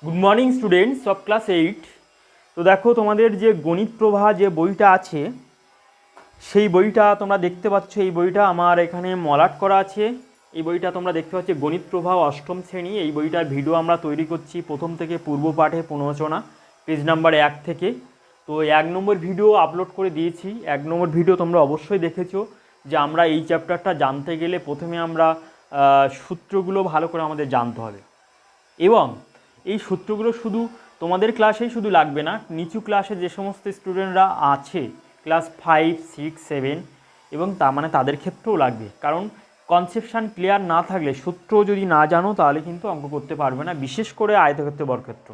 Good morning students of class 8। তো দেখো তোমাদের যে গণিত প্রবাহ যে বইটা আছে সেই বইটা তোমরা দেখতে পাচ্ছ। এই বইটা আমার এখানে মলাট করা আছে। এই বইটা তোমরা দেখতে পাচ্ছ গণিত প্রবাহ অষ্টম শ্রেণী। এই বইটার ভিডিও আমরা তৈরি করছি প্রথম থেকে পূর্ব পাঠে প্রণোচনা পেজ নাম্বার 1 থেকে। তো 1 নম্বর ভিডিও আপলোড করে দিয়েছি। 1 নম্বর ভিডিও তোমরা অবশ্যই দেখেছো যে আমরা এই চ্যাপ্টারটা জানতে গেলে প্রথমে আমরা সূত্রগুলো ভালো করে আমাদের জানতে হবে, এবং এই সূত্রগুলো শুধু তোমাদের ক্লাসেই শুধু লাগবে না, নিচু ক্লাসে যে সমস্ত স্টুডেন্টরা আছে ক্লাস 5, 6, 7 এবং তাদের ক্ষেত্রেও লাগবে। কারণ কনসেপশান ক্লিয়ার না থাকলে, সূত্র যদি না জানো তাহলে কিন্তু অঙ্ক করতে পারবে না, বিশেষ করে আয়তক্ষেত্র বর্গক্ষেত্র।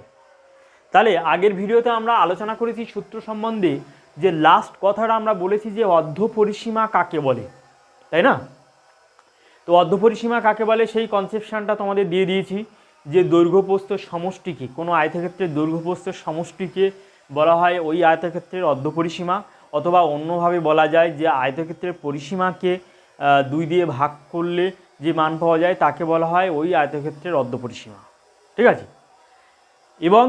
তাহলে আগের ভিডিওতে আমরা আলোচনা করেছি সূত্র সম্বন্ধে, যে লাস্ট কথাটা আমরা বলেছি যে অর্ধপরিসীমা কাকে বলে, তাই না? তো অর্ধপরিসীমা কাকে বলে সেই কনসেপশানটা তোমাদের দিয়ে দিয়েছি, যে দৈর্ঘ্যপ্রস্থের সমষ্টিকে, কোনো আয়তক্ষেত্রের দৈর্ঘ্যপ্রস্থের সমষ্টিকে বলা হয় ওই আয়তক্ষেত্রের অর্ধপরিসীমা, অথবা অন্যভাবে বলা যায় যে আয়তক্ষেত্রের পরিসীমাকে 2 দিয়ে ভাগ করলে যে মান পাওয়া যায় তাকে বলা হয় ওই আয়তক্ষেত্রের অর্ধপরিসীমা। ঠিক আছে? এবং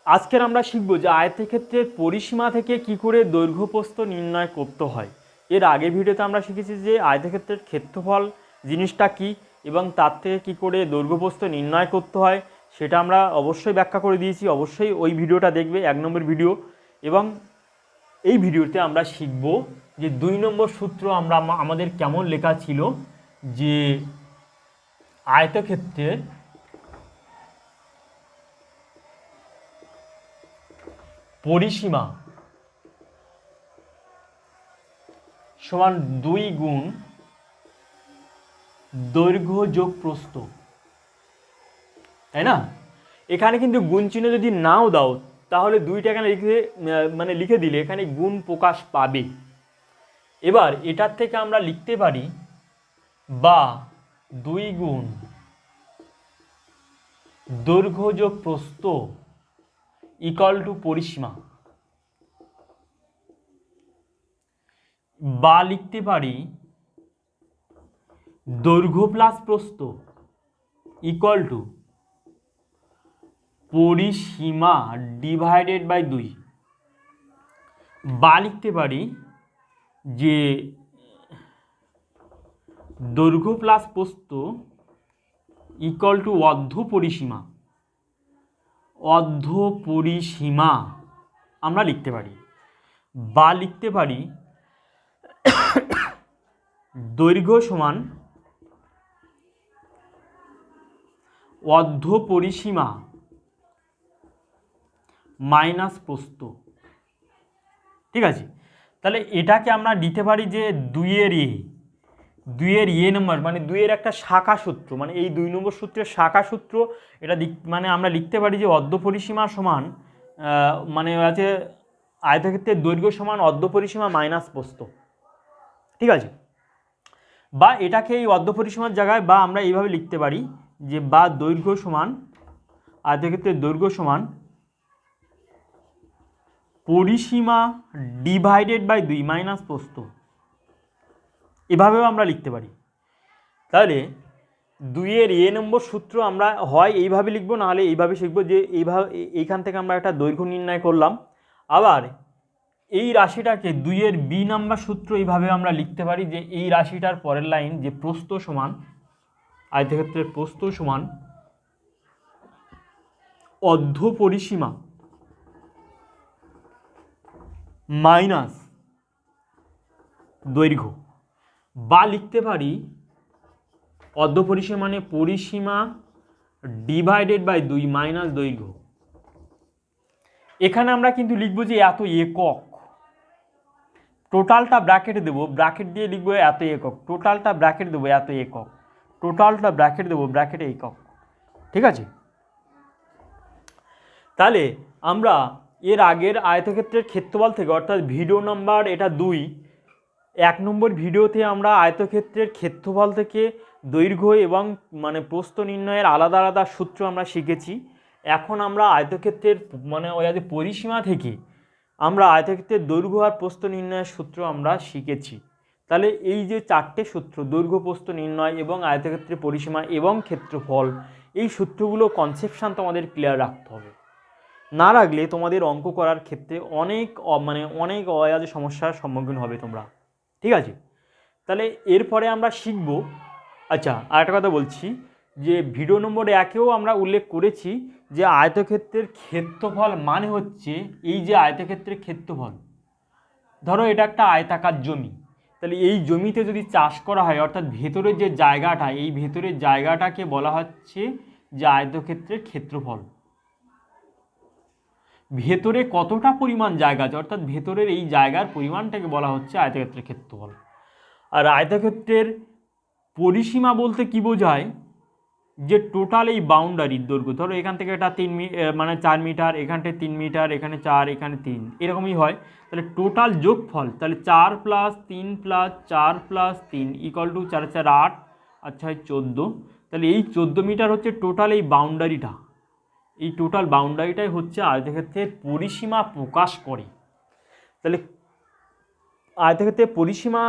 আজকের আমরা শিখব যে আয়তক্ষেত্রের পরিসীমা থেকে কি করে দৈর্ঘ্যপ্রস্থ নির্ণয় করতে হয়। এর আগের ভিডিওতে আমরা শিখেছি যে আয়তক্ষেত্রের ক্ষেত্রফল জিনিসটা কি এবং তার থেকে কী করে দৈর্ঘ্যপ্রস্থ নির্ণয় করতে হয় সেটা আমরা অবশ্যই ব্যাখ্যা করে দিয়েছি। অবশ্যই ওই ভিডিওটা দেখবে, 1 নম্বর ভিডিও। এবং এই ভিডিওতে আমরা শিখব যে 2 নম্বর সূত্র আমাদের কেমন লেখা ছিল, যে আয়তক্ষেত্রের পরিসীমা সমান 2 গুণ দৈর্ঘ্য যোগ প্রস্থ, তাই না? এখানে কিন্তু গুণ চিহ্ন যদি নাও দাও তাহলে 2টা এখানে লিখে দিলে এখানে গুণ প্রকাশ পাবে। এবার এটার থেকে আমরা লিখতে পারি বা 2 গুণ দৈর্ঘ্য যোগ প্রস্থ ইকুয়াল টু পরিসীমা, বা লিখতে পারি দৈর্ঘ্য প্লাস প্রস্থ ইকুয়াল টু পরিসীমা ডিভাইডেড বাই 2, বা লিখতে পারি যে দৈর্ঘ্য প্লাস প্রস্থ ইকুয়াল টু অর্ধপরিসীমা আমরা লিখতে পারি, বা লিখতে পারি দৈর্ঘ্য সমান অর্ধপরিসীমা মাইনাস প্রস্থ। ঠিক আছে? তাহলে এটাকে আমরা দিতে পারি যে 2-এর এ নম্বর, মানে 2-এর একটা শাখা সূত্র, মানে এই 2 নম্বর সূত্রের শাখা সূত্র। এটা মানে আমরা লিখতে পারি যে অর্ধপরিসীমা সমান মানে আছে আয়তক্ষেত্রের দৈর্ঘ্য সমান অর্ধপরিসীমা মাইনাস প্রস্থ। ঠিক আছে? বা এটাকে এই অর্ধপরিসীমার জায়গায় বা আমরা এইভাবে লিখতে পারি যে বা দৈর্ঘ্য সমান আয়তক্ষেত্রের দৈর্ঘ্য সমান পরিসীমা ডিভাইডেড বাই 2 মাইনাস প্রস্থ, এভাবেও আমরা লিখতে পারি। তাহলে 2-এর এ নম্বর সূত্র আমরা হয় এইভাবে লিখবো, নাহলে এইভাবে শিখবো যে এইখান থেকে আমরা একটা দৈর্ঘ্য নির্ণয় করলাম। আবার এই রাশিটাকে 2-এর বি নাম্বার সূত্র এইভাবে আমরা লিখতে পারি যে এই রাশিটার পরের লাইন যে প্রস্থ সমান আয়তক্ষেত্রের প্রস্থ সমান অর্ধপরিসীমা মাইনাস দৈর্ঘ্য, বা লিখতে পারি অর্ধপরিসীমা মানে পরিসীমা ডিভাইডেড বাই 2 মাইনাস দৈর্ঘ্য। এখানে আমরা কিন্তু লিখবো যে এত একক, টোটালটা ব্র্যাকেটে দেবো, ব্র্যাকেট দিয়ে লিখবো এত একক, টোটালটা ব্র্যাকেট দেবো এত একক, টোটালটা ব্র্যাকেট দেবো ব্র্যাকেটে একক। ঠিক আছে? তাহলে আমরা এর আগের আয়তক্ষেত্রের ক্ষেত্রফল থেকে, অর্থাৎ ভিডিও নাম্বার এটা 2, 1 নম্বর ভিডিওতে আমরা আয়তক্ষেত্রের ক্ষেত্রফল থেকে দৈর্ঘ্য এবং মানে প্রস্থ নির্ণয়ের আলাদা আলাদা সূত্র আমরা শিখেছি। এখন আমরা আয়তক্ষেত্রের মানে ওই পরিসীমা থেকে আমরা আয়তক্ষেত্রের দৈর্ঘ্য আর প্রস্থ নির্ণয়ের সূত্র আমরা শিখেছি। তাহলে এই যে 4টে সূত্র, দৈর্ঘ্য প্রস্থ নির্ণয় এবং আয়তক্ষেত্রের পরিসীমা এবং ক্ষেত্রফল, এই সূত্রগুলো কনসেপশান তোমাদের ক্লিয়ার রাখতে হবে, না রাখলে তোমাদের অঙ্ক করার ক্ষেত্রে অনেক অয়াজ সমস্যার সম্মুখীন হবে তোমরা। ঠিক আছে, তাহলে এরপরে আমরা শিখব। আচ্ছা, আরেকটা কথা বলছি যে ভিডিও নম্বর 1-এও আমরা উল্লেখ করেছি যে আয়তক্ষেত্রের ক্ষেত্রফল মানে হচ্ছে এই যে আয়তক্ষেত্রের ক্ষেত্রফল, ধরো এটা একটা আয়তাকার জমি, তাহলে এই জমিতে যদি চাষ করা হয় অর্থাৎ ভেতরের যে জায়গাটা, এই ভেতরের জায়গাটাকে বলা হচ্ছে যে আয়তক্ষেত্রের ক্ষেত্রফল। ভেতরে কতটা পরিমাণ জায়গা আছে অর্থাৎ ভেতরের এই জায়গার পরিমাণটাকে বলা হচ্ছে আয়তক্ষেত্রের ক্ষেত্রফল। আর আয়তক্ষেত্রের পরিসীমা বলতে কি বোঝায়, যে টোটাল এই বাউন্ডারির দৈর্ঘ্য, ধরো এখান থেকে এটা 4 মিটার, এখানটায় 3 মিটার, এখানে 4, এখানে 3, এরকমই হয়। তাহলে টোটাল যোগফল, তাহলে 4 + 3 + 4 + 3 = 4 × 4 = 8, আর 6 = 14। তাহলে এই 14 মিটার হচ্ছে টোটাল এই বাউন্ডারিটা, এই টোটাল বাউন্ডারিটাই হচ্ছে আয়তক্ষেত্রের পরিসীমা প্রকাশ করে। তাহলে আয়তক্ষেত্রের পরিসীমা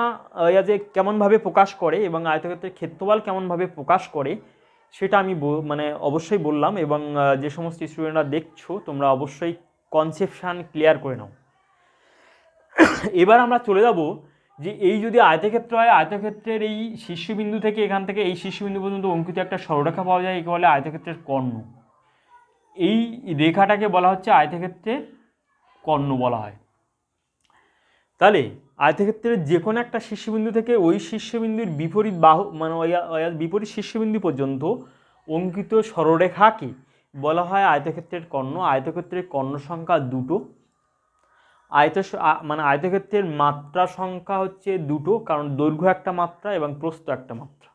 যে কেমনভাবে প্রকাশ করে এবং আয়তক্ষেত্রের ক্ষেত্রফল কেমনভাবে প্রকাশ করে সেটা আমি অবশ্যই বললাম। এবং যে সমস্ত স্টুডেন্টরা দেখছো তোমরা অবশ্যই কনসেপশান ক্লিয়ার করে নাও। এবার আমরা চলে যাব যে এই যদি আয়তক্ষেত্র হয়, আয়তক্ষেত্রের এই শীর্ষবিন্দু থেকে এখান থেকে এই শীর্ষবিন্দু পর্যন্ত অঙ্কিত একটা সরলরেখা পাওয়া যায়, একে বলে আয়তক্ষেত্রের কর্ণ। এই রেখাটাকে বলা হচ্ছে আয়তক্ষেত্রের কর্ণ বলা হয়। তাহলে আয়তক্ষেত্রের যে কোনো একটা শীর্ষবিন্দু থেকে ওই শীর্ষবিন্দুর বিপরীত বাহু বিপরীত শীর্ষবিন্দু পর্যন্ত অঙ্কিত সরলরেখাকে বলা হয় আয়তক্ষেত্রের কর্ণ। আয়তক্ষেত্রের কর্ণ সংখ্যা 2টো। আয়তক্ষেত্রের মাত্রা সংখ্যা হচ্ছে 2টো, কারণ দৈর্ঘ্য একটা মাত্রা এবং প্রস্থ একটা মাত্রা।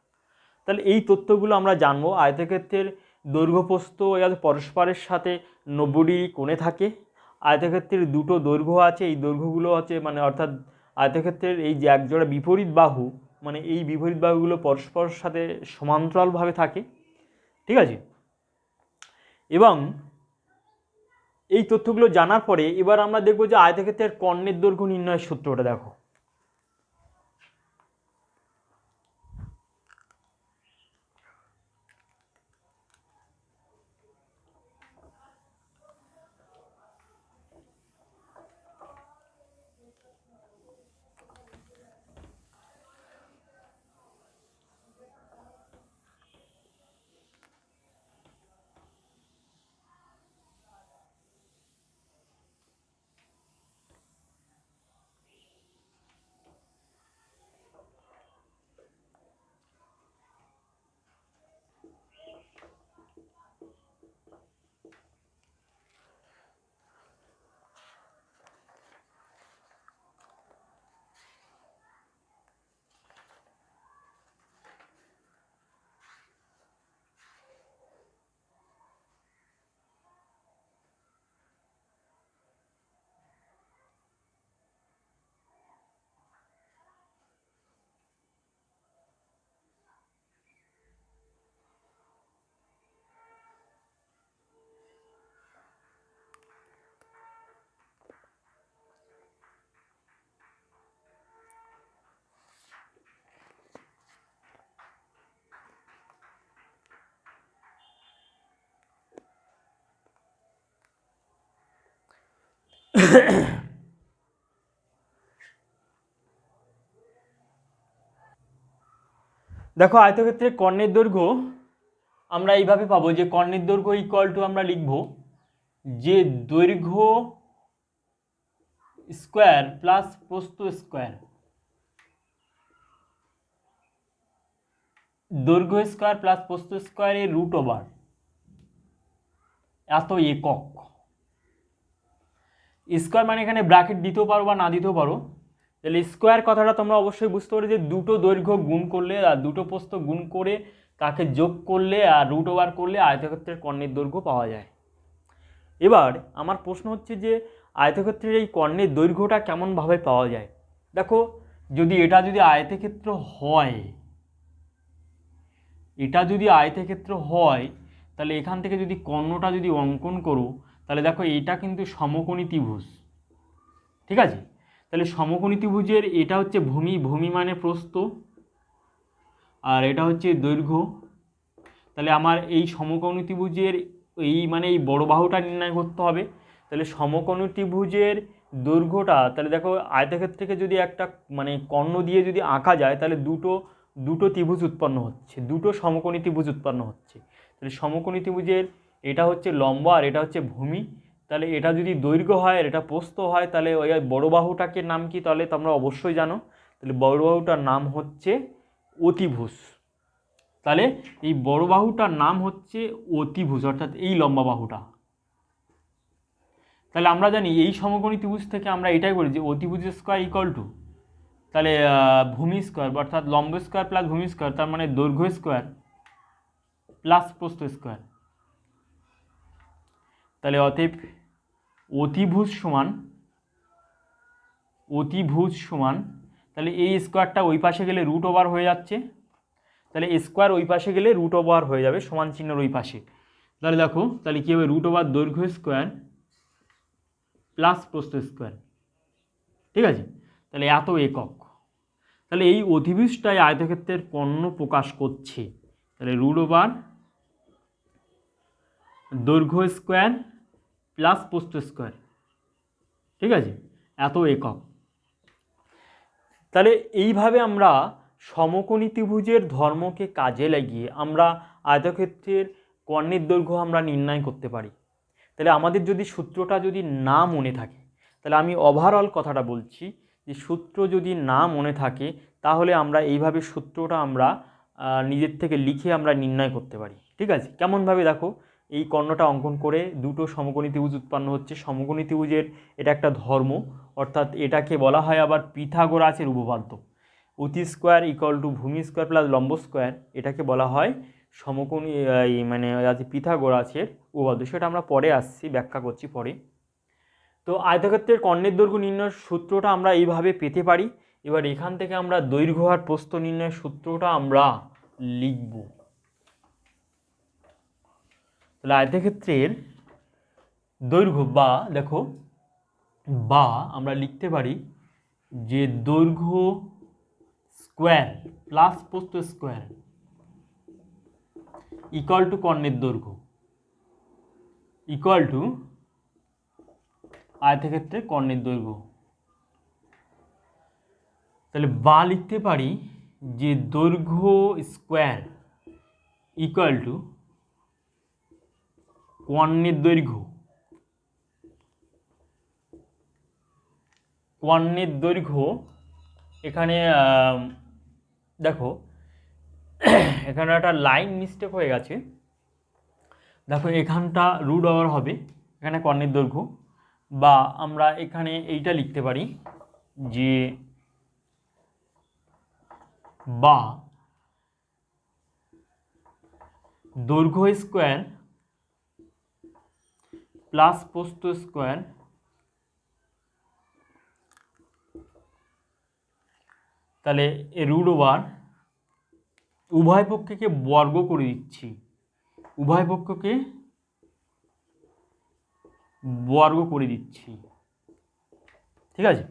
তাহলে এই তথ্যগুলো আমরা জানবো। আয়তক্ষেত্রের দৈর্ঘ্য প্রস্থ পরস্পরের সাথে 90 ডিগ্রি কোণে থাকে। আয়তক্ষেত্রের 2টো দৈর্ঘ্য আছে, এই দৈর্ঘ্যগুলো হচ্ছে অর্থাৎ আয়তক্ষেত্রের এই যে একজোড়া বিপরীত বাহু, এই বিপরীত বাহুগুলো পরস্পরের সাথে সমান্তরালভাবে থাকে। ঠিক আছে, এবং এই তথ্যগুলো জানার পরে এবার আমরা দেখব যে আয়তক্ষেত্রের কর্ণের দৈর্ঘ্য নির্ণয়ের সূত্রটা দেখো। দেখো, আয়তক্ষেত্রের কর্ণের দৈর্ঘ্য আমরা এইভাবে পাবো যে কর্ণের দৈর্ঘ্য = আমরা লিখব যে দৈর্ঘ্য স্কোয়ার প্লাস প্রস্থ স্কোয়ার, দৈর্ঘ্য স্কোয়ার প্লাস প্রস্থ স্কোয়ারের √, এত একক। স্কোয়ার মানে এখানে ব্র্যাকেট দিতেও পারো বা না দিতেও পারো। তাহলে স্কোয়ার কথাটা তোমরা অবশ্যই বুঝতে পারো যে 2টো দৈর্ঘ্য গুণ করলে আর 2টো প্রস্থ গুণ করে তাকে যোগ করলে আর √, করলে আয়তক্ষেত্রের কর্ণের দৈর্ঘ্য পাওয়া যায়। এবার আমার প্রশ্ন হচ্ছে যে আয়তক্ষেত্রের এই কর্ণের দৈর্ঘ্যটা কেমনভাবে পাওয়া যায়। দেখো, এটা যদি আয়তক্ষেত্র হয়, তাহলে এখান থেকে যদি কর্ণটা যদি অঙ্কন করো, তাহলে দেখো এটা কিন্তু সমকোণী ত্রিভুজ। ঠিক আছে, তাহলে সমকোণী ত্রিভুজের এটা হচ্ছে ভূমি মানে প্রস্থ, আর এটা হচ্ছে দৈর্ঘ্য। তাহলে আমার এই সমকোণী ত্রিভুজের এই মানে এই বড় বাহুটা নির্ণয় করতে হবে। তাহলে সমকোণী ত্রিভুজের দৈর্ঘ্যটা, তাহলে দেখো আয়তক্ষেত্রকে যদি একটা মানে কর্ণ দিয়ে যদি আঁকা যায় তাহলে দুটো ত্রিভুজ উৎপন্ন হচ্ছে, দুটো সমকোণী ত্রিভুজ উৎপন্ন হচ্ছে। তাহলে সমকোণী ত্রিভুজের এটা হচ্ছে লম্ব আর এটা হচ্ছে ভূমি। তাহলে এটা যদি দৈর্ঘ্য হয় আর এটা প্রস্থ হয় তাহলে ওই বড় বাহুটাকে নাম কি, তাহলে তোমরা অবশ্যই জানো। তাহলে বড় বাহুটার নাম হচ্ছে অতিভুজ। তাহলে এই বড় বাহুটার নাম হচ্ছে অতিভুজ, অর্থাৎ এই লম্বা বাহুটা। তাহলে আমরা জানি এই সমকোণী ত্রিভুজ থেকে আমরা এটাই বলি যে অতিভুজ স্কোয়ার ইকুয়াল টু, তাহলে ভূমি স্কোয়ার অর্থাৎ লম্ব স্কোয়ার প্লাস ভূমি স্কোয়ার, তার মানে দৈর্ঘ্য স্কোয়ার প্লাস প্রস্থ স্কোয়ার। তাহলে অতএব অতিভুজ সমান তাহলে এই স্কোয়ারটা ওই পাশে গেলে রুট ওভার হয়ে যাচ্ছে, তাহলে স্কোয়ার ওই পাশে গেলে রুট ওভার হয়ে যাবে সমান চিহ্নের ওই পাশে। তাহলে দেখো তাহলে কী হবে, রুট ওভার দৈর্ঘ্য স্কোয়ার প্লাস প্রস্থ স্কোয়ার, ঠিক আছে। তাহলে এত একক, তাহলে এই অতিভুজটাই আয়তক্ষেত্রের কর্ণ প্রকাশ করছে। তাহলে রুট ওভার দৈর্ঘ্য স্কোয়ার প্লাস প্রস্থ স্কোয়ার, ঠিক আছে, এত একক। তাহলে এইভাবে আমরা সমকোণী ত্রিভুজের ধর্মকে কাজে লাগিয়ে আমরা আয়তক্ষেত্রের কর্ণের দৈর্ঘ্য আমরা নির্ণয় করতে পারি। তাহলে আমাদের যদি সূত্রটা যদি না মনে থাকে, তাহলে আমি ওভারঅল কথাটা বলছি যে সূত্র যদি না মনে থাকে তাহলে আমরা এইভাবে সূত্রটা আমরা নিজের থেকে লিখে আমরা নির্ণয় করতে পারি, ঠিক আছে। কেমনভাবে দেখো, এই কর্ণটা অঙ্কন করে দুটো সমকোণী ত্রিভুজ উৎপন্ন হচ্ছে। সমকোণী ত্রিভুজের এটা একটা ধর্ম, অর্থাৎ এটাকে বলা হয় আবার পিথাগোরাসের উপপাদ্য। অতি স্কোয়ার ইকুয়াল টু ভূমি স্কোয়ার প্লাস লম্ব স্কোয়ার, এটাকে বলা হয় সমকোণী মানে পিথাগোরাসের উপপাদ্য। সেটা আমরা পরে আসছি, ব্যাখ্যা করছি পরে। তো আয়তক্ষেত্রের কর্ণের দৈর্ঘ্য নির্ণয়ের সূত্রটা আমরা এইভাবে পেতে পারি। এবার এখান থেকে আমরা দৈর্ঘ্য আর প্রস্থ নির্ণয়ের সূত্রটা আমরা লিখব। তাহলে আয়তক্ষেত্রের দৈর্ঘ্য বা আমরা লিখতে পারি যে দৈর্ঘ্য স্কোয়ার প্লাস প্রস্থ স্কোয়ার ইকুয়াল টু কর্ণের দৈর্ঘ্য ইকুয়াল টু আয়তক্ষেত্রের কর্ণের দৈর্ঘ্য। তাহলে বা লিখতে পারি যে দৈর্ঘ্য স্কোয়ার ইকুয়াল টু কর্ণের দৈর্ঘ্য। কর্ণের দৈর্ঘ্য এখানে দেখো এখানে একটা লাইন মিস্টেক হয়ে গেছে। দেখো এখানটা রুট ওভার হবে, এখানে কর্ণের দৈর্ঘ্য, বা আমরা এখানে এইটা লিখতে পারি যে বা দৈর্ঘ্য স্কোয়ার প্লাস প্রস্থ স্কোয়ার তাহলে রুট ওভার উভয় পক্ষকে বর্গ করে দিচ্ছি, উভয় পক্ষকে বর্গ করে দিচ্ছি, ঠিক আছে।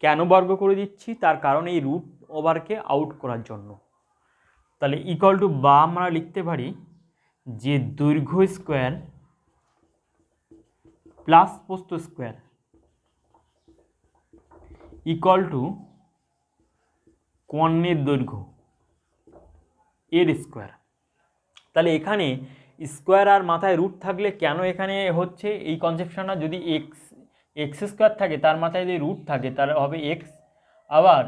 কেন বর্গ করে দিচ্ছি, তার কারণ এই রুট ওভারকে আউট করার জন্য। তাহলে ইকুয়াল টু বা আমরা লিখতে পারি যে দৈর্ঘ্য স্কোয়ার প্লাস প্রস্থ স্কোয়ার ইকুয়াল টু কর্ণের দৈর্ঘ্য এর স্কোয়ার। তাহলে এখানে স্কোয়ার আর মাথায় রুট থাকলে কেন এখানে হচ্ছে এই কনসেপশনটা, যদি এক্স স্কোয়ার থাকে তার মাথায় যদি রুট থাকে তাহলে হবে এক্স, আবার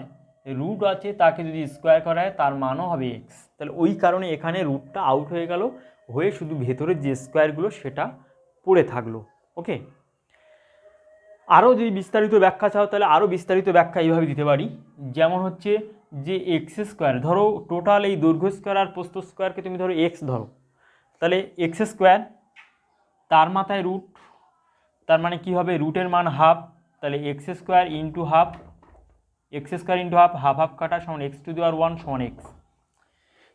রুট আছে তাকে যদি স্কোয়ার করা হয় তার মানও হবে এক্স। তাহলে ওই কারণে এখানে রুটটা আউট হয়ে গেল, হয়ে শুধু ভেতরের যে স্কোয়ারগুলো সেটা পড়ে থাকলো। ওকে, আরও যদি বিস্তারিত ব্যাখ্যা চাও তাহলে আরও বিস্তারিত ব্যাখ্যা এইভাবে দিতে পারি, যেমন হচ্ছে যে এক্স স্কোয়ার, ধরো টোটাল এই দৈর্ঘ্য স্কোয়ার আর প্রস্থ স্কোয়ারকে তুমি ধরো এক্স ধরো, তাহলে এক্স স্কোয়ার তার মাথায় রুট, তার মানে কী হবে, রুটের মান হাফ, তাহলে x square into half, x square into half, half half কাটা সমান এক্স টু দি পাওয়ার 1 সমান এক্স।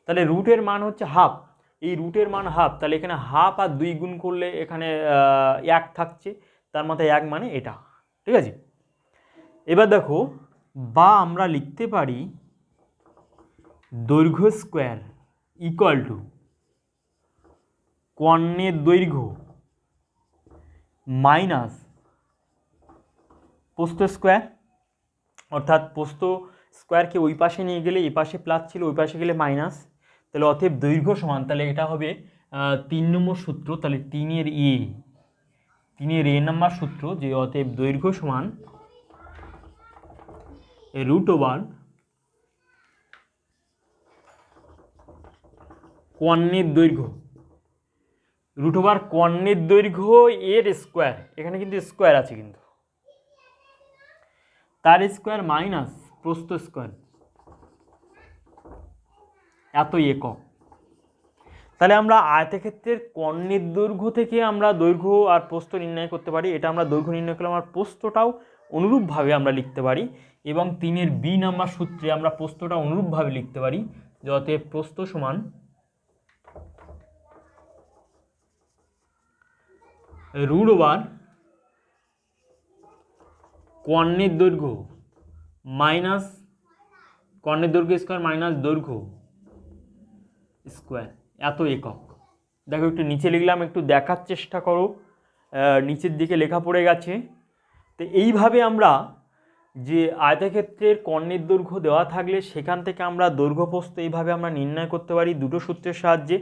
তাহলে রুটের মান হচ্ছে হাফ, এই রুটের মান হাফ, তাহলে এখানে হাফ আর 2 গুণ করলে এখানে 1 থাকছে, তার মাথায় 1 মানে এটা, ঠিক আছে। এবার দেখো বা আমরা লিখতে পারি দৈর্ঘ্য স্কোয়ার ইকুয়াল টু কর্ণের দৈর্ঘ্য মাইনাস প্রস্থ স্কোয়ার, অর্থাৎ প্রস্থ স্কোয়ারকে ওই পাশে নিয়ে গেলে এই পাশে প্লাস ছিল, ওই পাশে গেলে মাইনাস, তাহলে অতএব দৈর্ঘ্য সমান, তাহলে এটা হবে 3 নম্বর সূত্র, তাহলে 3-এর এ নাম্বার সূত্র, যে অতএব দৈর্ঘ্য সমান √, কর্ণের দৈর্ঘ্য √, কর্ণের দৈর্ঘ্য এর স্কোয়ার, এখানে কিন্তু স্কোয়ার আছে, কিন্তু তার স্কোয়ার মাইনাস প্রস্থ স্কোয়ার, এত একক। তাহলে আমরা আয়তক্ষেত্রের কর্ণের দৈর্ঘ্য থেকে আমরা দৈর্ঘ্য আর প্রস্থ নির্ণয় করতে পারি। এটা আমরা দৈর্ঘ্য নির্ণয় করলে আমার প্রস্থটাও অনুরূপভাবে আমরা লিখতে পারি, এবং 3-এর বি নাম্বার সূত্রে আমরা প্রস্থটা অনুরূপভাবে লিখতে পারি, যাতে প্রস্থ সমান √, কর্ণের দৈর্ঘ্য মাইনাস কর্ণের দৈর্ঘ্য স্কোয়ার মাইনাস দৈর্ঘ্য স্কোয়ার, এত একক। দেখো একটু নিচে লিখলাম, একটু দেখার চেষ্টা করো, নিচের দিকে লেখা পড়ে গেছে। তো এইভাবে আমরা যে আয়তক্ষেত্রের কর্ণের দৈর্ঘ্য দেওয়া থাকলে সেখান থেকে আমরা দৈর্ঘ্য প্রস্থ এইভাবে আমরা নির্ণয় করতে পারি দুটো সূত্রের সাহায্যে।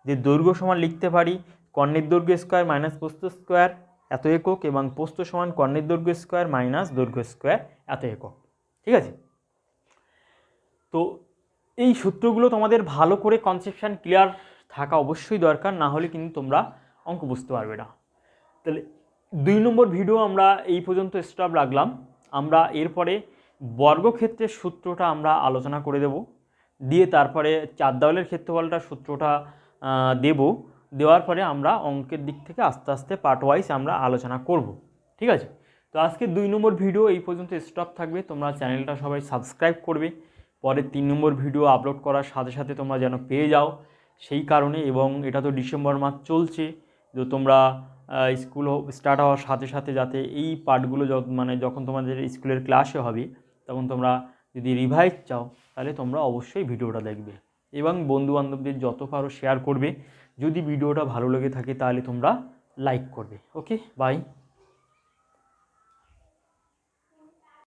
যে দৈর্ঘ্য সমান লিখতে পারি কর্ণের দৈর্ঘ্য স্কোয়ার মাইনাস প্রস্থ স্কোয়ার এত একক, এবং প্রস্থ সমান কর্ণের দৈর্ঘ্য স্কোয়ার মাইনাস দৈর্ঘ্য স্কোয়ার এত একক। ঠিক আছে, তো এই সূত্রগুলো তোমাদের ভালো করে কনসেপশন ক্লিয়ার থাকা অবশ্যই দরকার, না হলে কিন্তু তোমরা অঙ্ক বুঝতে পারবে না। তাহলে 2 নম্বর ভিডিও আমরা এই পর্যন্ত স্টপ রাখলাম। আমরা এরপরে বর্গক্ষেত্রের সূত্রটা আমরা আলোচনা করে দেব, দিয়ে তারপরে 4 দেওয়ালের ক্ষেত্রফলটার সূত্রটা দেওয়ার পরে আমরা অঙ্কের দিক থেকে আস্তে আস্তে পার্ট ওয়াইজ আমরা আলোচনা করব। ঠিক আছে, তো আজকে 2 নম্বর ভিডিও এই পর্যন্ত স্টপ থাকবে। তোমরা চ্যানেলটা সবাই সাবস্ক্রাইব করবে, পরে 3 নম্বর ভিডিও আপলোড করার সাথে সাথে তোমরা যেন পেয়ে যাও সেই কারণে। এবং এটা তো ডিসেম্বর মাস চলছে, তো তোমরা স্কুল স্টার্ট হওয়ার সাথে সাথে যাতে এই পার্টগুলো মানে যখন তোমাদের স্কুলের ক্লাসে হবে তখন তোমরা যদি রিভাইজ চাও তাহলে তোমরা অবশ্যই ভিডিওটা দেখবে এবং বন্ধুবান্ধবদের যত পারো শেয়ার করবে। যদি ভিডিওটা ভালো লেগে থাকে তাহলে তোমরা লাইক করবে। ওকে, বাই।